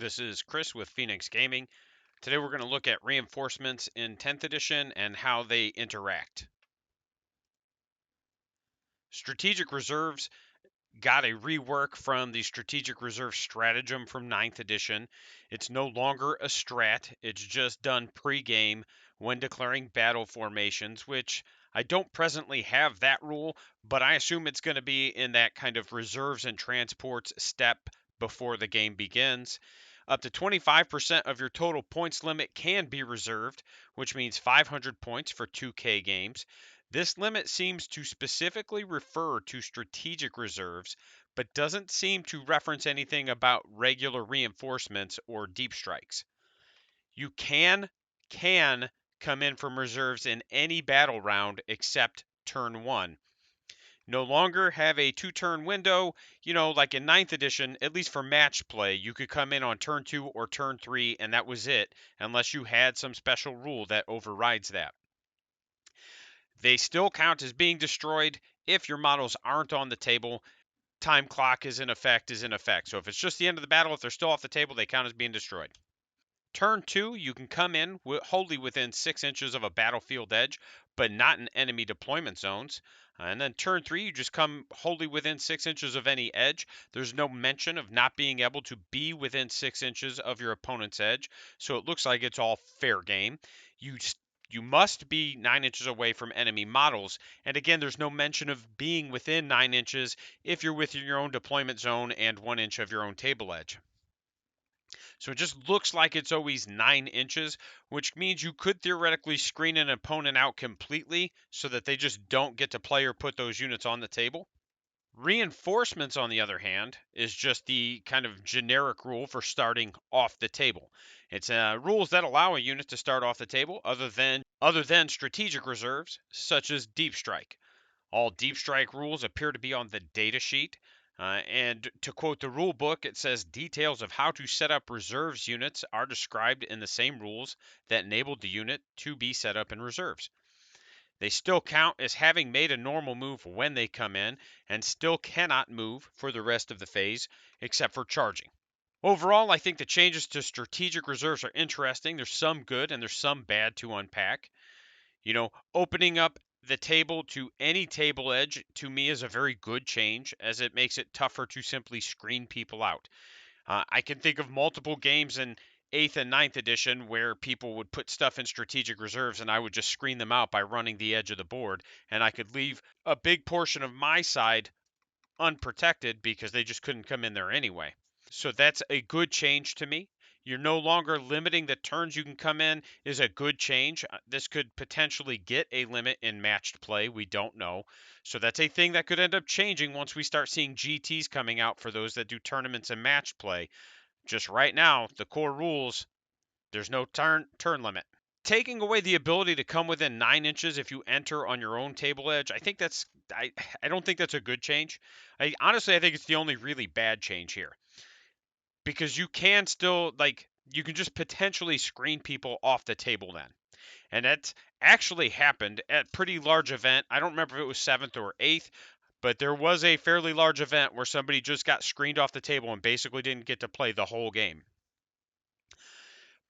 This is Chris with Phoenix Gaming. Today we're going to look at reinforcements in 10th edition and how they interact. Strategic reserves got a rework from the strategic reserve stratagem from 9th edition. It's no longer a strat, it's just done pre-game when declaring battle formations, which I don't presently have that rule, but I assume it's going to be in that kind of reserves and transports step before the game begins. Up to 25% of your total points limit can be reserved, which means 500 points for 2K games. This limit seems to specifically refer to strategic reserves, but doesn't seem to reference anything about regular reinforcements or deep strikes. You can come in from reserves in any battle round except turn 1. No longer have a 2-turn window, like in 9th edition, at least for match play, you could come in on turn 2 or turn 3, and that was it, unless you had some special rule that overrides that. They still count as being destroyed if your models aren't on the table. Time clock is in effect. So if it's just the end of the battle, if they're still off the table, they count as being destroyed. Turn 2, you can come in wholly within 6 inches of a battlefield edge, but not in enemy deployment zones. And then turn 3, you just come wholly within 6 inches of any edge. There's no mention of not being able to be within 6 inches of your opponent's edge, so it looks like it's all fair game. You must be 9 inches away from enemy models. And again, there's no mention of being within 9 inches if you're within your own deployment zone and 1 inch of your own table edge. So it just looks like it's always 9 inches, which means you could theoretically screen an opponent out completely so that they just don't get to play or put those units on the table. Reinforcements, on the other hand, is just the kind of generic rule for starting off the table. It's rules that allow a unit to start off the table other than strategic reserves, such as deep strike. All deep strike rules appear to be on the data sheet. And to quote the rule book, it says details of how to set up reserves units are described in the same rules that enabled the unit to be set up in reserves. They still count as having made a normal move when they come in, and still cannot move for the rest of the phase, except for charging. Overall, I think the changes to strategic reserves are interesting. There's some good and there's some bad to unpack. Opening up the table to any table edge to me is a very good change, as it makes it tougher to simply screen people out. I can think of multiple games in 8th and 9th edition where people would put stuff in strategic reserves and I would just screen them out by running the edge of the board, and I could leave a big portion of my side unprotected because they just couldn't come in there anyway. So that's a good change to me. You're no longer limiting the turns you can come in is a good change. This could potentially get a limit in matched play. We don't know. So that's a thing that could end up changing once we start seeing GTs coming out for those that do tournaments and matched play. Just right now, the core rules, there's no turn limit. Taking away the ability to come within 9 inches if you enter on your own table edge, I don't think that's a good change. Honestly, I think it's the only really bad change here, because you can still, you can just potentially screen people off the table then. And that's actually happened at pretty large event. I don't remember if it was 7th or 8th, but there was a fairly large event where somebody just got screened off the table and basically didn't get to play the whole game.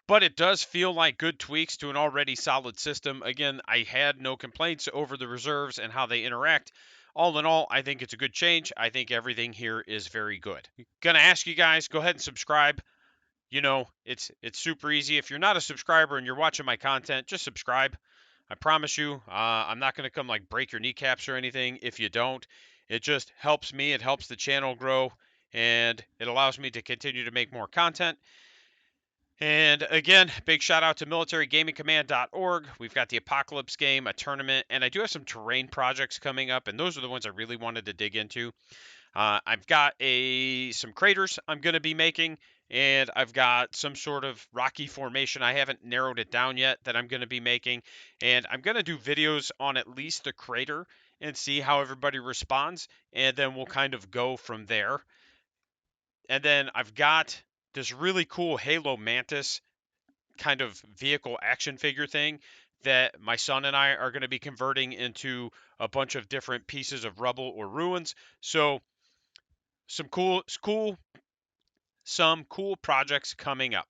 But it does feel like good tweaks to an already solid system. Again, I had no complaints over the reserves and how they interact. All in all, I think it's a good change. I think everything here is very good. Gonna ask you guys, go ahead and subscribe. It's super easy. If you're not a subscriber and you're watching my content, just subscribe. I promise you, I'm not going to come break your kneecaps or anything if you don't. It just helps me. It helps the channel grow, and it allows me to continue to make more content. And again, big shout out to militarygamingcommand.org. We've got the Apocalypse game, a tournament, and I do have some terrain projects coming up, and those are the ones I really wanted to dig into. I've got some craters I'm going to be making, and I've got some sort of rocky formation. I haven't narrowed it down yet that I'm going to be making, and I'm going to do videos on at least the crater and see how everybody responds, and then we'll kind of go from there. And then I've got this really cool Halo Mantis kind of vehicle action figure thing that my son and I are going to be converting into a bunch of different pieces of rubble or ruins. So some cool some cool projects coming up.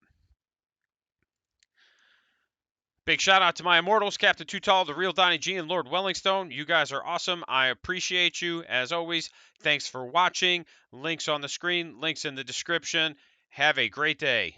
Big shout out to my immortals, Captain Too Tall, The Real Donnie G, and Lord Wellingstone. You guys are awesome. I appreciate you. As always, thanks for watching. Links on the screen, links in the description. Have a great day.